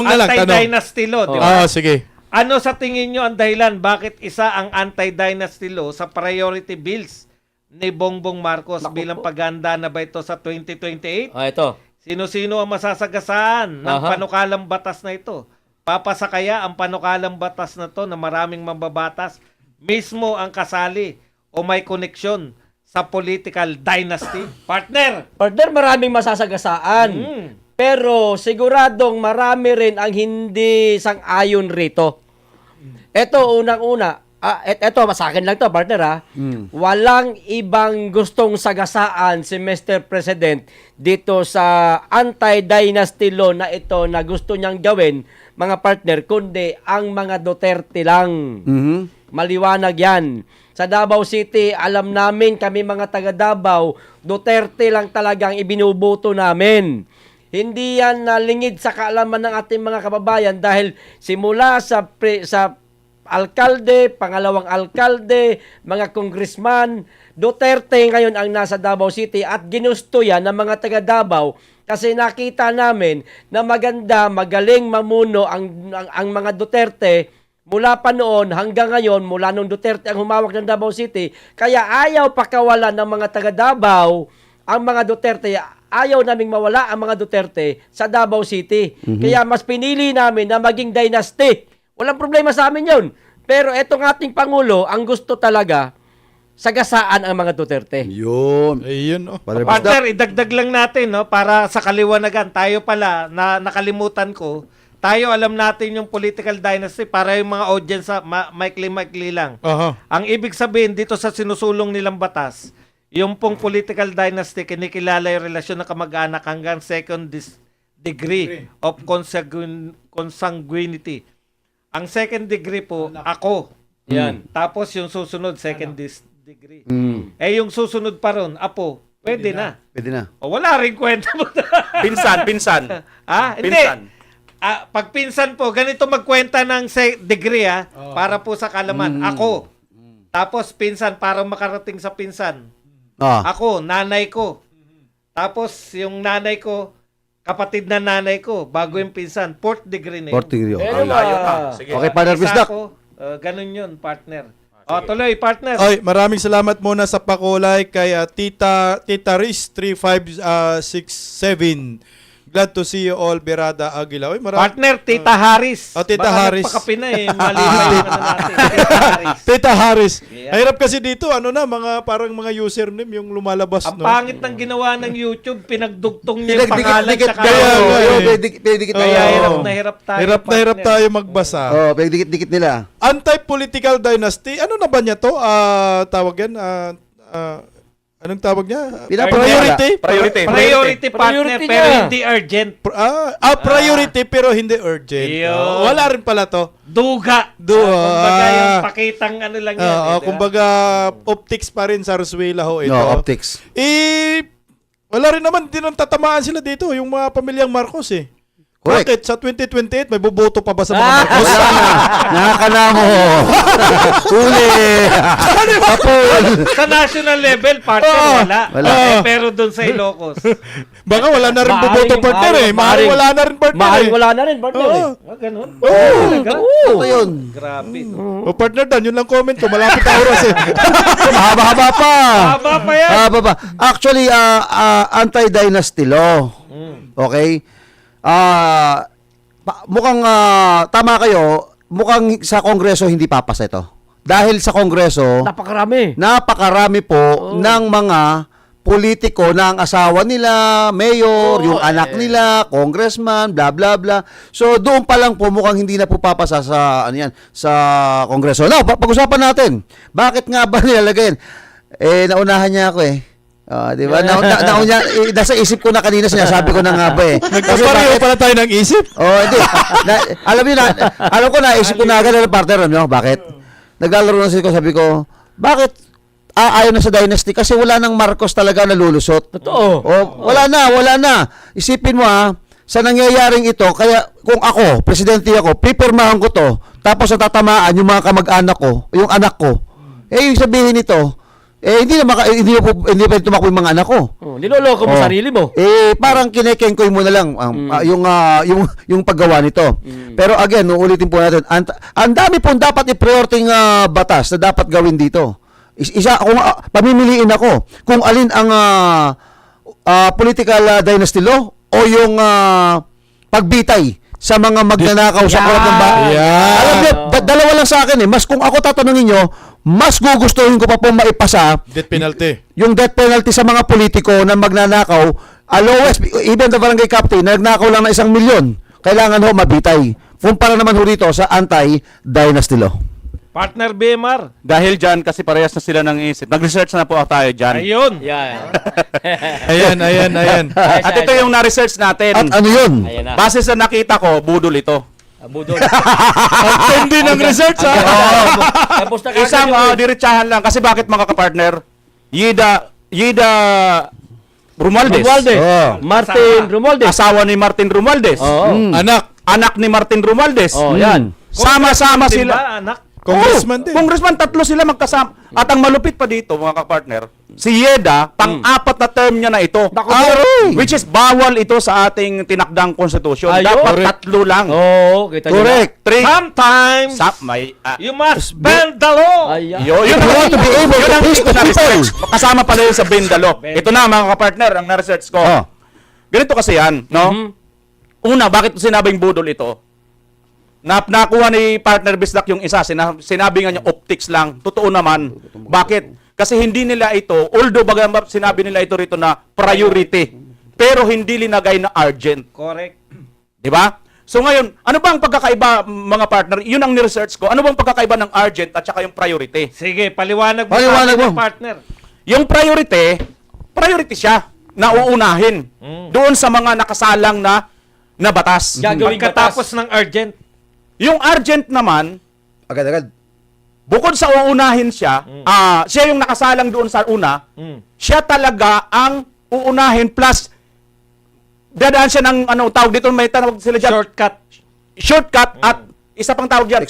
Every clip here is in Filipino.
Anti-dynasty law, di ba? Sige. Ano sa tingin nyo ang dahilan bakit isa ang anti-dynasty law sa priority bills ni Bongbong Marcos bilang paghahanda na ba ito sa 2028? Ito. Sino-sino ang masasagasaan ng panukalang batas na ito? Papasa kaya ang panukalang batas na to na maraming mambabatas mismo ang kasali o may koneksyon sa political dynasty? Partner! Maraming masasagasaan. Pero siguradong marami rin ang hindi sang-ayon rito. Ito, unang-una. Ito, sa akin lang to, partner, Walang ibang gustong sagasaan si Mr. President dito sa anti-dynasty law na ito na gusto niyang gawin, mga partner, kundi ang mga Duterte lang. Maliwanag yan. Sa Davao City, alam namin, kami mga taga Davao, Duterte lang talagang ibinuboto namin. Hindi yan lingid sa kaalaman ng ating mga kababayan dahil simula sa alkalde, pangalawang alkalde, mga congressman, Duterte ngayon ang nasa Davao City at ginusto yan ng mga taga Davao kasi nakita namin na maganda, magaling mamuno ang mga Duterte mula pa noon hanggang ngayon, mula nung Duterte ang humawak ng Davao City, kaya ayaw pakawalan ng mga taga Davao ang mga Duterte. Ayaw naming mawala ang mga Duterte sa Davao City. Kaya mas pinili namin na maging dynasty. Walang problema sa amin yun. Pero etong ating Pangulo, ang gusto talaga, sagasaan ang mga Duterte. Yun. Ayun, Partner, idagdag lang natin, no, para sa kaliwanagan. Tayo pala, na nakalimutan ko, tayo alam natin yung political dynasty para yung mga audience, maikli-maikli lang. Ang ibig sabihin dito sa sinusulong nilang batas, yung pong political dynasty, kinikilala yung relasyon ng kamag-anak hanggang second degree of consanguinity. Ang second degree po, ako. Yan. Tapos yung susunod, second degree. Yung susunod pa ron, apo, pwede na. Pwede na. O, wala rin kwenta mo. Pinsan. Hindi. Pag pinsan po, ganito magkwenta ng degree, para po sa kalaman. Ako. Tapos pinsan, para makarating sa pinsan. Ako, nanay ko. Tapos yung nanay ko, kapatid na nanay ko, bago yung pinsan, fourth degree na yun. Fourth degree. Sige. Okay, partner, Isa Bisdak. ko, ganun yun, partner. Tuloy, partner. Oy, maraming salamat muna sa pakulay kay Tita Riz 3567. Glad to see you all, Berada Aguila. Oy, Partner, Tita Harris. Tita Baka Harris. nagpakape na malibay yung natin. Tita Harris. Tita Harris. Yeah. Hirap kasi dito, parang mga username yung lumalabas. Ang pangit ng ginawa ng YouTube, pinagdugtong niya yung pangalan Pinagdikit-dikit tsaka kaya hirap tayo. Hirap na hirap tayo magbasa. Pinagdikit-dikit nila. Anti-political dynasty, ano na ba niya to? Tawag yan? Anong tawag niya? Priority? Priority partner, Priority pero niya. hindi urgent. Priority pero hindi urgent. Yun. Wala rin pala to. Duga. Kumbaga yung pakitang ano lang yan. Kumbaga optics pa rin sa Roswela ho ito. No, optics. Wala rin naman din ang tatamaan sila dito, yung mga pamilyang Marcos eh. Correct. Bakit? Sa 2028, may boboto pa ba sa mga Marcos? Wala na. Nakakala mo. Huli. Kapul. Sa national level, partner, wala. Pero doon sa Ilocos. Baka wala na rin boboto partner eh. Maaaring wala na rin partner eh. Wala na rin, partner. Ganun. Ito yun. Grabe. O partner Dan, yun lang comment ko. Malapit na oras eh. Mahaba-haba pa. Haba pa yan. Mahaba pa. Actually, anti-dynasty law. Okay? Mukhang tama kayo, mukhang sa Kongreso hindi papasa ito. Dahil sa Kongreso, napakarami po ng mga politiko na ang asawa nila, mayor, yung anak nila, congressman, bla bla bla. So doon pa lang po mukhang hindi na po papasa sa sa Kongreso. Now, pag-usapan natin. Bakit nga ba nilalagay? Naunahan niya ako eh. Di ba? Nasa isip ko na kanina sinasabi ko na nga ba eh. Nagpapareho pala tayo ng isip? Hindi. Alam ko na, isip ko na agad ng partner. Bakit? Naglalaro na sabi ko, bakit ayaw na sa dynasty? Kasi wala nang Marcos talaga nalulusot. Totoo. Wala na. Isipin mo sa nangyayaring ito, kaya kung ako, presidente ako, pipirmahan ko to, tapos natatamaan yung mga kamag-anak ko, yung anak ko, yung sabihin nito, hindi pa tumakbo yung mga anak ko. Niloloko mo Oh. sarili mo. Parang kinekengkoy mo na lang yung paggawa nito. Pero again, ulitin po natin, ang dami pong dapat i-priority batas na dapat gawin dito. Isa kung pamimiliin ako kung alin ang political dynasty law o yung pagbitay sa mga magnanakaw sa korap ng bahay. Yan. Alam niyo, dalawa lang sa akin Mas kung ako tatanungin niyo, mas gugustuhin ko pa po maipasa Death penalty. yung death penalty sa mga politiko na magnanakaw. Lowest, even the barangay captain, na nagnakaw lang ng 1 milyon, kailangan ho mabitay. Kumpara naman ho rito sa anti-dynasty law. Partner BMR. Dahil dyan, kasi parehas na sila ng isip. Nag-research na po tayo dyan. Ayun. Yan. Ayan. At ito yung na-research natin. At ano yun? Ayan na. Base sa nakita ko, budol ito. Budol. Hindi ng research, ha? Tapos na kagad Isang yung- diretsahan lang. Kasi bakit mga kapartner? Yida Romualdez. Romualdez. Oh. Martin Romualdez. Asawa ni Martin Romualdez. Oo. Anak. Anak ni Martin Romualdez. Oh, yan. Sama-sama Di sila. ba, anak? Congressman din. Congressman, 3 sila magkasama. At ang malupit pa dito, mga kapartner, si Yeda, pang-4 na term niya na ito. Which is bawal ito sa ating tinakdang konstitusyon. Ayun. Dapat 3 lang. Oo, kita niyo. Correct. 3. Sometimes, May, you must bend the law. Ayan. yun You have to be able to ang please the na-research. people. Kasama pala yun sa Bendalo. Ito na, mga kapartner, ang na-research ko. Oh. Ganito kasi yan, no? Una, bakit sinabing budol ito? Nakuha ni partner Bisdak yung isa, sinabi nga niya optics lang. Totoo naman. Bakit? Kasi hindi nila ito, although sinabi nila ito rito na priority, pero hindi linagay na urgent. Correct. Di ba? So ngayon, ano ba ang pagkakaiba, mga partner? Yun ang ni-research ko. Ano bang pagkakaiba ng urgent at saka yung priority? Sige, paliwanag mo Paliwanag sa akin, mo. partner. Yung priority siya na uunahin doon sa mga nakasalang na batas. Gagawing Pagkatapos ng urgent. Yung urgent naman, Agad-agad. bukod sa uunahin siya, siya yung nakasalang doon sa una, siya talaga ang uunahin plus dadaan siya ng tawag dito, may tanawag sila dyan, shortcut at isa pang tawag dyan,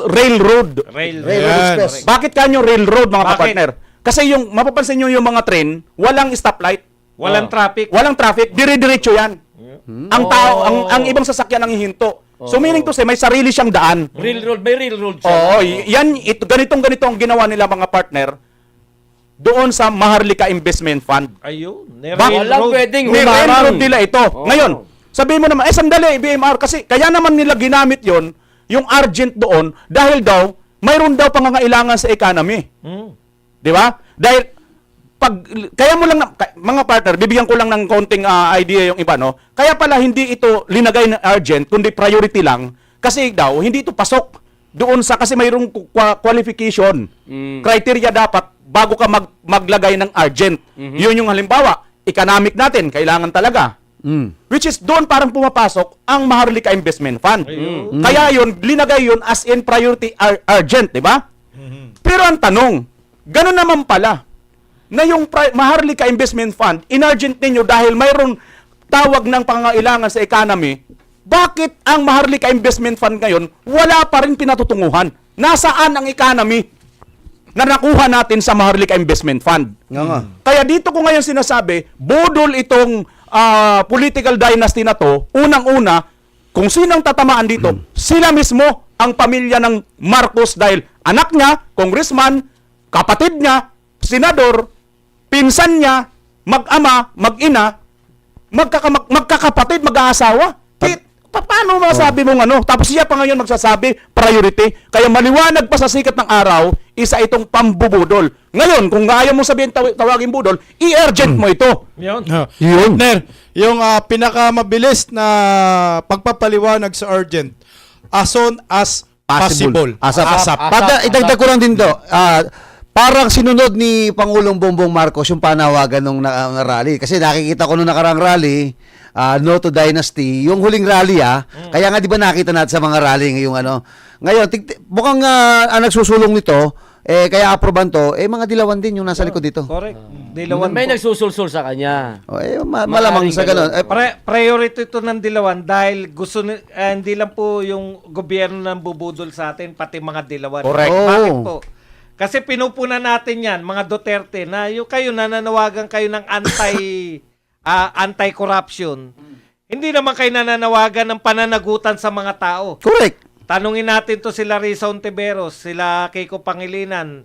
railroad. Ayan. Bakit kanyo railroad, mga Bakit? kapartner? Kasi yung mapapansin nyo yung mga train, walang stoplight, Walang traffic. walang traffic, dire-diretso yan. Ang tao, ang ibang sasakyan ang hihinto. So meaning to say, may sarili siyang daan. Railroad, may railroad siya. Oo, ganito ang ginawa nila, mga partner doon sa Maharlika Investment Fund. Ayun. Walang pwedeng Railroad humarang. nila ito. Ngayon, sabihin mo naman, sandali, BMR, kasi kaya naman nila ginamit yon yung urgent doon, dahil daw, mayroon daw pangangailangan sa economy. Di ba? Dahil, kaya mo lang, mga partner, bibigyan ko lang ng konting idea yung iba, no? Kaya pala hindi ito linagay na urgent, kundi priority lang, kasi daw, hindi ito pasok doon sa, kasi mayroong qualification, criteria dapat, bago ka maglagay ng urgent. Yun yung halimbawa, economic natin, kailangan talaga. Which is doon parang pumapasok ang Maharlika Investment Fund. Kaya yun, linagay yun as in priority urgent, di ba? Pero ang tanong, ganun naman pala, na yung Maharlika Investment Fund, in-urgent ninyo dahil mayroon tawag ng pangangailangan sa economy, bakit ang Maharlika Investment Fund ngayon, wala pa rin pinatutunguhan? Nasaan ang economy na nakuha natin sa Maharlika Investment Fund? Kaya dito ko ngayon sinasabi, budol itong political dynasty na to, unang-una, kung sinang tatamaan dito, sila mismo ang pamilya ng Marcos dahil anak niya, congressman, kapatid niya, senador, pinsan niya, mag-ama, mag-ina, magkakapatid, mag-aasawa. Paano masabi mong ano? Tapos siya pa ngayon magsasabi, priority. Kaya maliwanag pa sa sikat ng araw, isa itong pambubudol. Ngayon, kung ayaw mo sabihin tawagin budol, i-urgent mo ito. Yun. Yun. Partner, yung pinakamabilis na pagpapaliwanag sa urgent, as soon as possible. ASAP. Idagdag ko lang din to. Parang sinunod ni Pangulong Bongbong Marcos yung panawagan ng rally. Kasi nakikita ko nung nakarang rally, No to Dynasty, yung huling rally Kaya nga di ba nakita natin sa mga rally ngayong ano. Ngayon, mukhang ang nagsusulong nito, kaya aproban to, mga dilawan din yung nasa likod dito. Correct. Dilawan May po. nagsusulsul sa kanya. Malamang sa ganun. Priority ito ng Dilawan dahil gusto hindi lang po yung gobyerno nang bubudol sa atin, pati mga Dilawan. Correct. Bakit Oh. po? Kasi pinupunan natin yan, mga Duterte, na yung kayo nananawagan kayo ng anti-corruption. Hindi naman kayo nananawagan ng pananagutan sa mga tao. Correct. Tanungin natin to sila Risa Ontiveros, sila Kiko Pangilinan.